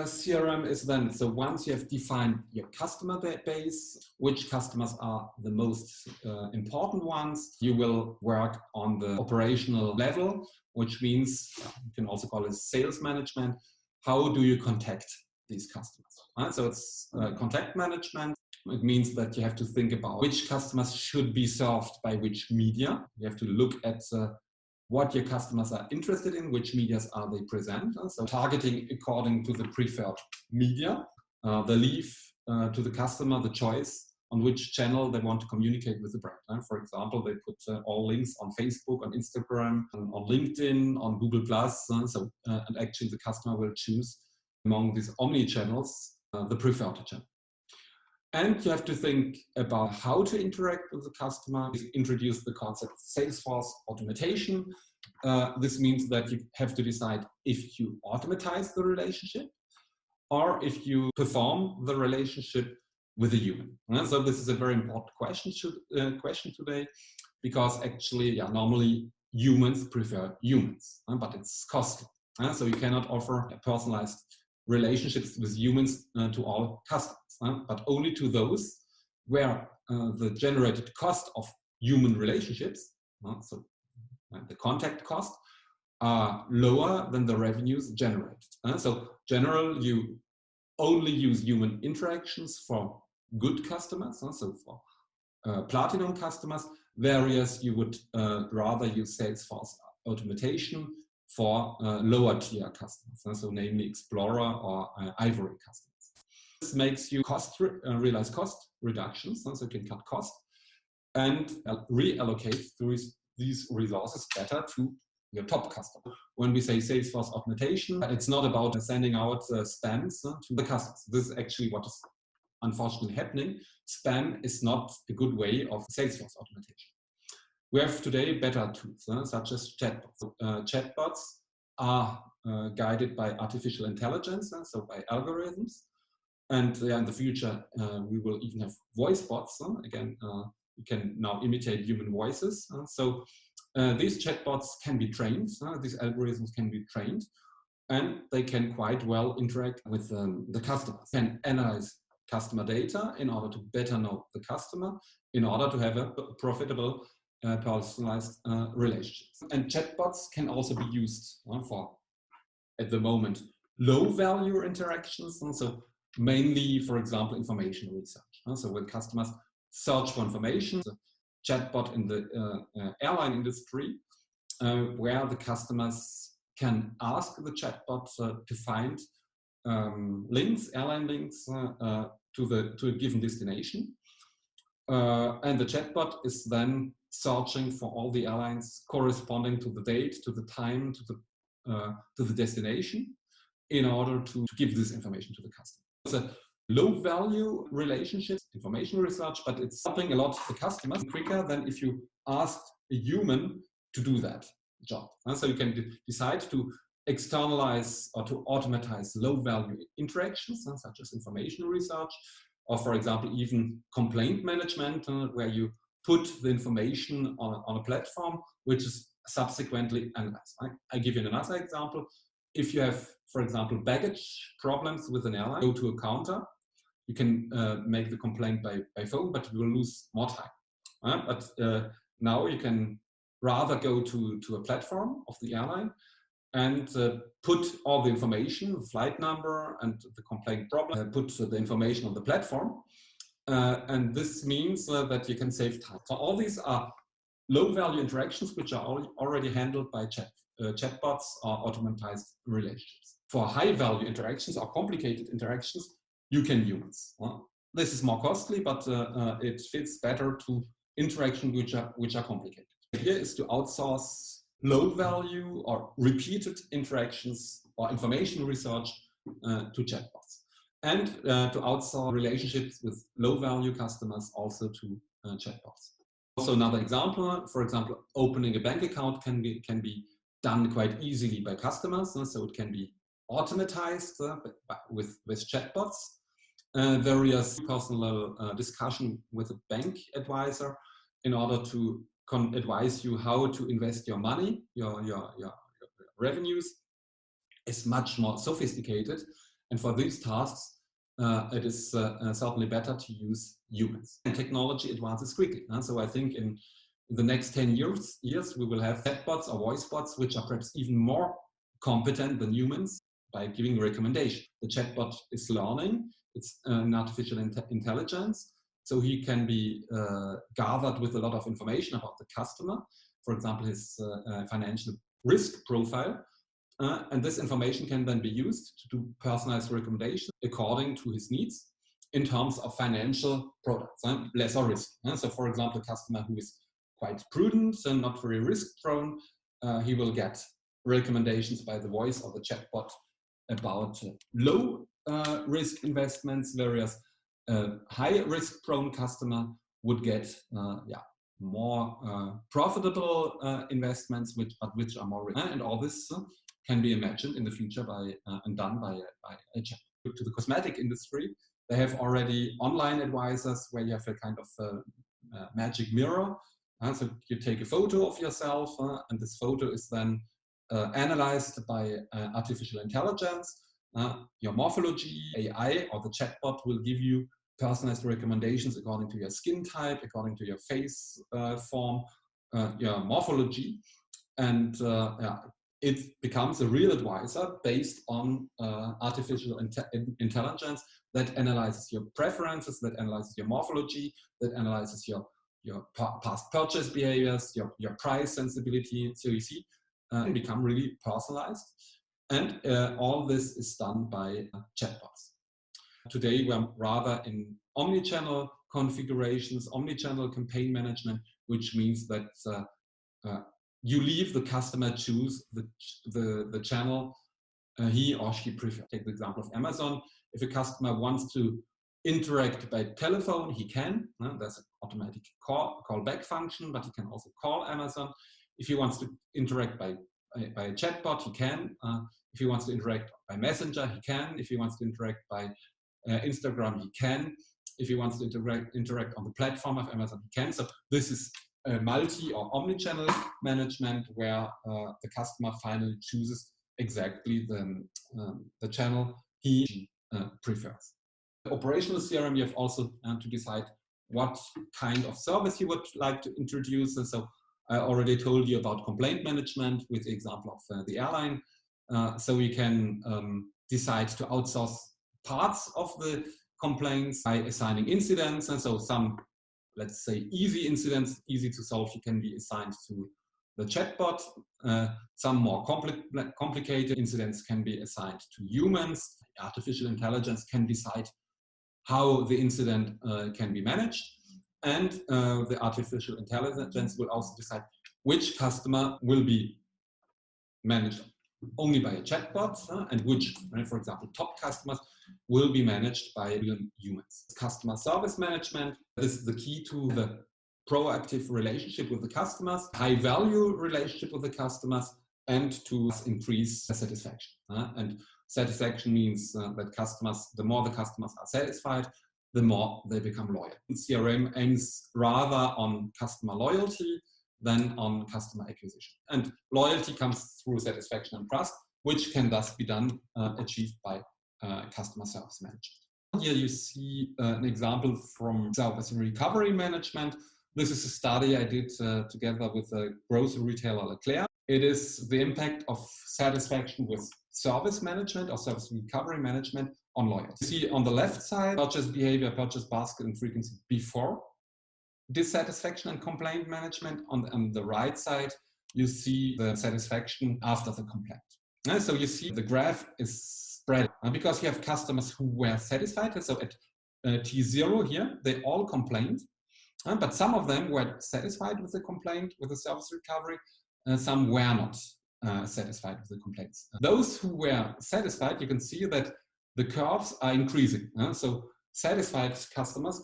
CRM is then, so once you have defined your customer base, which customers are the most important ones, you will work on the operational level, which means you can also call it sales management. How do you contact these customers? Right? So it's contact management. It means that you have to think about which customers should be served by which media. You have to look at what your customers are interested in, which medias are they present. So targeting according to the preferred media. They leave to the customer the choice on which channel they want to communicate with the brand. For example, they put all links on Facebook, on Instagram, on LinkedIn, on Google+. And actually the customer will choose among these omni-channels the preferred channel. And you have to think about how to interact with the customer. We introduce the concept of Salesforce automation. This means that you have to decide if you automatize the relationship or if you perform the relationship with a human. So this is a very important question today, because actually, normally humans prefer humans, but it's costly. So you cannot offer personalized relationships with humans to all customers, but only to those where the generated cost of human relationships, so the contact cost, are lower than the revenues generated. So generally, you only use human interactions for good customers, so for platinum customers, whereas you would rather use Salesforce automation for lower tier customers, so namely Explorer or Ivory customers. This makes you realize cost reductions, so you can cut cost and reallocate these resources better to your top customer. When we say Salesforce automation, it's not about sending out spams to the customers. This is actually what is unfortunately happening. Spam is not a good way of Salesforce automation. We have today better tools, such as chatbots. Chatbots are guided by artificial intelligence, so by algorithms. And in the future, we will even have voice bots. Again, you can now imitate human voices. So these chatbots can be trained. These algorithms can be trained, and they can quite well interact with the customers. Can analyze customer data in order to better know the customer, in order to have a profitable personalized relationships. And chatbots can also be used for, at the moment, low value interactions. And so mainly, for example, information research. So when customers search for information, so chatbot in the airline industry, where the customers can ask the chatbot to find links, airline links to a given destination. And the chatbot is then searching for all the airlines corresponding to the date, to the time, to the destination, in order to give this information to the customer. It's a low value relationship, information research, but it's helping a lot the customers quicker than if you ask a human to do that job. So you can decide to externalize or to automatize low value interactions, such as information research, or for example, even complaint management, where you put the information on a platform, which is subsequently analyzed. I give you another example. If you have, for example, baggage problems with an airline, go to a counter, you can make the complaint by phone, but you will lose more time. But now you can rather go to a platform of the airline and put all the information, the flight number and the complaint problem, put the information on the platform. And this means that you can save time. So all these are low-value interactions which are already handled by chatbots or automatized relationships. For high-value interactions or complicated interactions, you can humans. This is more costly, but it fits better to interactions which are complicated. The idea is to outsource low-value or repeated interactions or information research to chatbots. And to outsource relationships with low-value customers also to chatbots. Also another example, for example, opening a bank account can be done quite easily by customers, so it can be automatized with chatbots. Various personal discussion with a bank advisor in order to advise you how to invest your money, your revenues, is much more sophisticated. And for these tasks, it is certainly better to use humans. And technology advances quickly. So I think in the next 10 years, we will have chatbots or voice bots, which are perhaps even more competent than humans by giving recommendation. The chatbot is learning. It's an artificial intelligence. So he can be gathered with a lot of information about the customer, for example, his financial risk profile. And this information can then be used to do personalized recommendations according to his needs in terms of financial products, lesser risk. So for example, a customer who is quite prudent and not very risk prone, he will get recommendations by the voice of the chatbot about low risk investments, whereas high risk prone customer would get more profitable investments, which are more risky. And all this can be imagined in the future by and done by a chat. To the cosmetic industry, they have already online advisors where you have a kind of magic mirror. So you take a photo of yourself, and this photo is then analyzed by artificial intelligence. Your morphology, AI, or the chatbot will give you personalized recommendations according to your skin type, according to your face form, your morphology, and it becomes a real advisor based on artificial intelligence that analyzes your preferences, that analyzes your morphology, that analyzes your past purchase behaviors, your price sensibility. So you see, and become really personalized. And all this is done by chatbots. Today, we're rather in omni-channel configurations, omni-channel campaign management, which means that you leave the customer choose the channel he or she prefers. Take the example of Amazon. If a customer wants to interact by telephone, he can. There's an automatic call-back function, but he can also call Amazon. If he wants to interact by a chatbot, he can. If he wants to interact by Messenger, he can. If he wants to interact by Instagram, he can. If he wants to interact on the platform of Amazon, he can. So this is multi or omni-channel management where the customer finally chooses exactly the channel he prefers. Operational CRM, you have also to decide what kind of service you would like to introduce. So I already told you about complaint management with the example of the airline. So we can decide to outsource parts of the complaints by assigning incidents. And so some, let's say, easy incidents, easy to solve, you can be assigned to the chatbot. Some more complicated incidents can be assigned to humans. Artificial intelligence can decide how the incident can be managed. And the artificial intelligence will also decide which customer will be managed only by a chatbot and which, for example, top customers will be managed by humans. Customer service management, this is the key to the proactive relationship with the customers, high value relationship with the customers, and to increase satisfaction. And satisfaction means that customers, the more the customers are satisfied, the more they become loyal. CRM aims rather on customer loyalty than on customer acquisition. And loyalty comes through satisfaction and trust, which can thus be achieved by customer service management. Here you see an example from service and recovery management. This is a study I did together with a grocery retailer, Leclerc. It is the impact of satisfaction with service management or service recovery management on loyalty. You see on the left side, purchase behavior, purchase basket, and frequency before dissatisfaction and complaint management. On the right side, you see the satisfaction after the complaint. So you see the graph is spread because you have customers who were satisfied. So at T0 here, they all complained, but some of them were satisfied with the complaint, with the service recovery, some were not satisfied with the complaints. Those who were satisfied, you can see that the curves are increasing. So satisfied customers,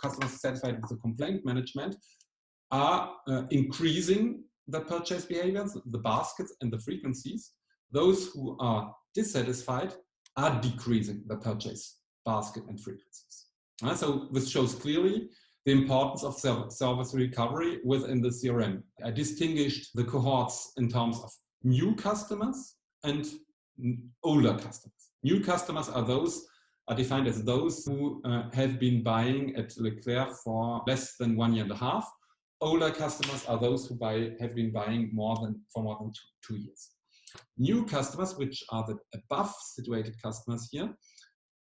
customers satisfied with the complaint management are increasing the purchase behaviors, the baskets and the frequencies. Those who are dissatisfied are decreasing the purchase basket and frequencies. So this shows clearly the importance of service recovery within the CRM. I distinguished the cohorts in terms of new customers and older customers. New customers are defined as those who have been buying at Leclerc for less than 1.5 years. Older customers are those who have been buying for more than 2 years. New customers, which are the above situated customers here,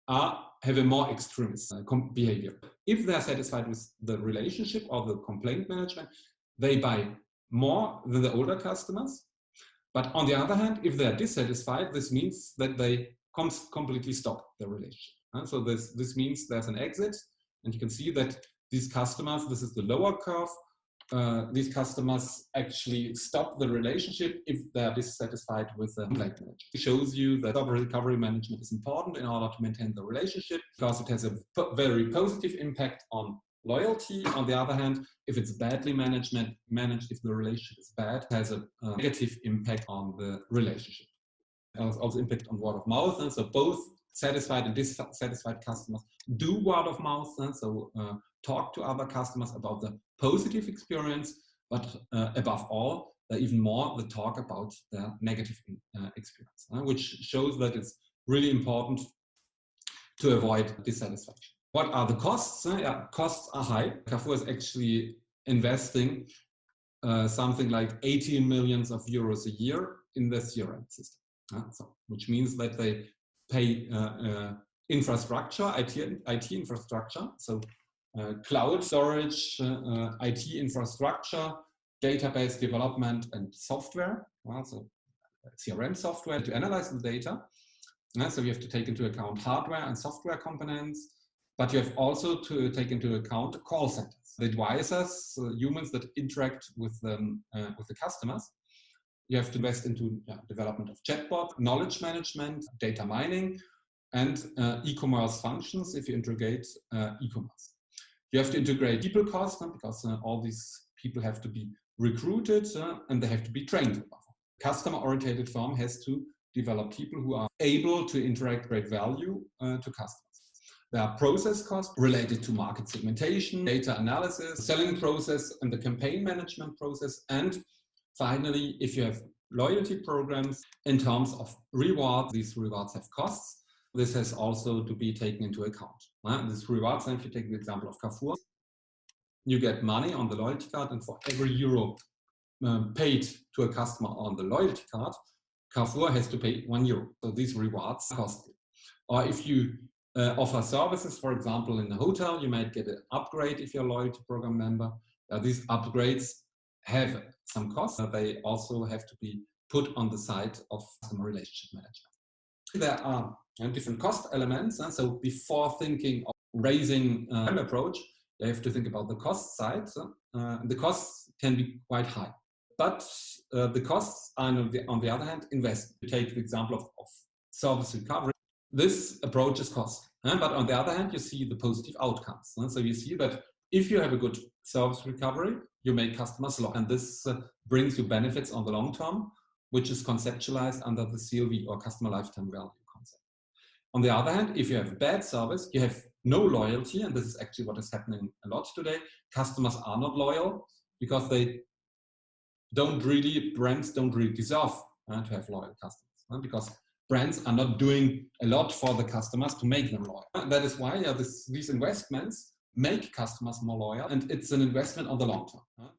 have a more extremist behavior. If they are satisfied with the relationship or the complaint management, they buy more than the older customers. But on the other hand, if they are dissatisfied, this means that they completely stop the relationship. So this means there's an exit, and you can see that these customers, this is the lower curve, these customers actually stop the relationship if they're dissatisfied with the complaint management. It shows you that recovery management is important in order to maintain the relationship because it has a very positive impact on loyalty. On the other hand, if it's badly managed, if the relationship is bad, it has a negative impact on the relationship. It has also impact on word of mouth, and so both satisfied and dissatisfied customers do word of mouth, and so talk to other customers about the positive experience, but above all, even more, the talk about the negative experience, which shows that it's really important to avoid dissatisfaction. What are the costs? Costs are high. Carrefour is actually investing something like 18 million euros a year in the CRM system, which means that they pay infrastructure, IT infrastructure, so cloud storage, IT infrastructure, database development, and software. So CRM software to analyze the data. So you have to take into account hardware and software components, but you have also to take into account call centers, the advisors, humans that interact with the customers. You have to invest into development of chatbot, knowledge management, data mining, and e-commerce functions if you integrate e-commerce. You have to integrate people costs because all these people have to be recruited and they have to be trained. Customer-oriented firm has to develop people who are able to interact great value to customers. There are process costs related to market segmentation, data analysis, selling process, and the campaign management process. And finally, if you have loyalty programs in terms of rewards, these rewards have costs. This has also to be taken into account. These rewards, and if you take the example of Carrefour, you get money on the loyalty card, and for every euro paid to a customer on the loyalty card, Carrefour has to pay 1 euro. So these rewards are costly. Or if you offer services, for example, in a hotel, you might get an upgrade if you're a loyalty program member. These upgrades have some costs. They also have to be put on the side of customer relationship management. There are different cost elements, and so before thinking of raising an approach, you have to think about the cost side. The costs can be quite high, but the costs are, on the other hand, invest. You take the example of service recovery. This approach is costly, but on the other hand, you see the positive outcomes. So you see that if you have a good service recovery, you make customers loyal, and this brings you benefits on the long term, which is conceptualized under the CLV, or customer lifetime value concept. On the other hand, if you have bad service, you have no loyalty, and this is actually what is happening a lot today. Customers are not loyal because brands don't really deserve to have loyal customers, because brands are not doing a lot for the customers to make them loyal. That is why these investments make customers more loyal, and it's an investment on the long term.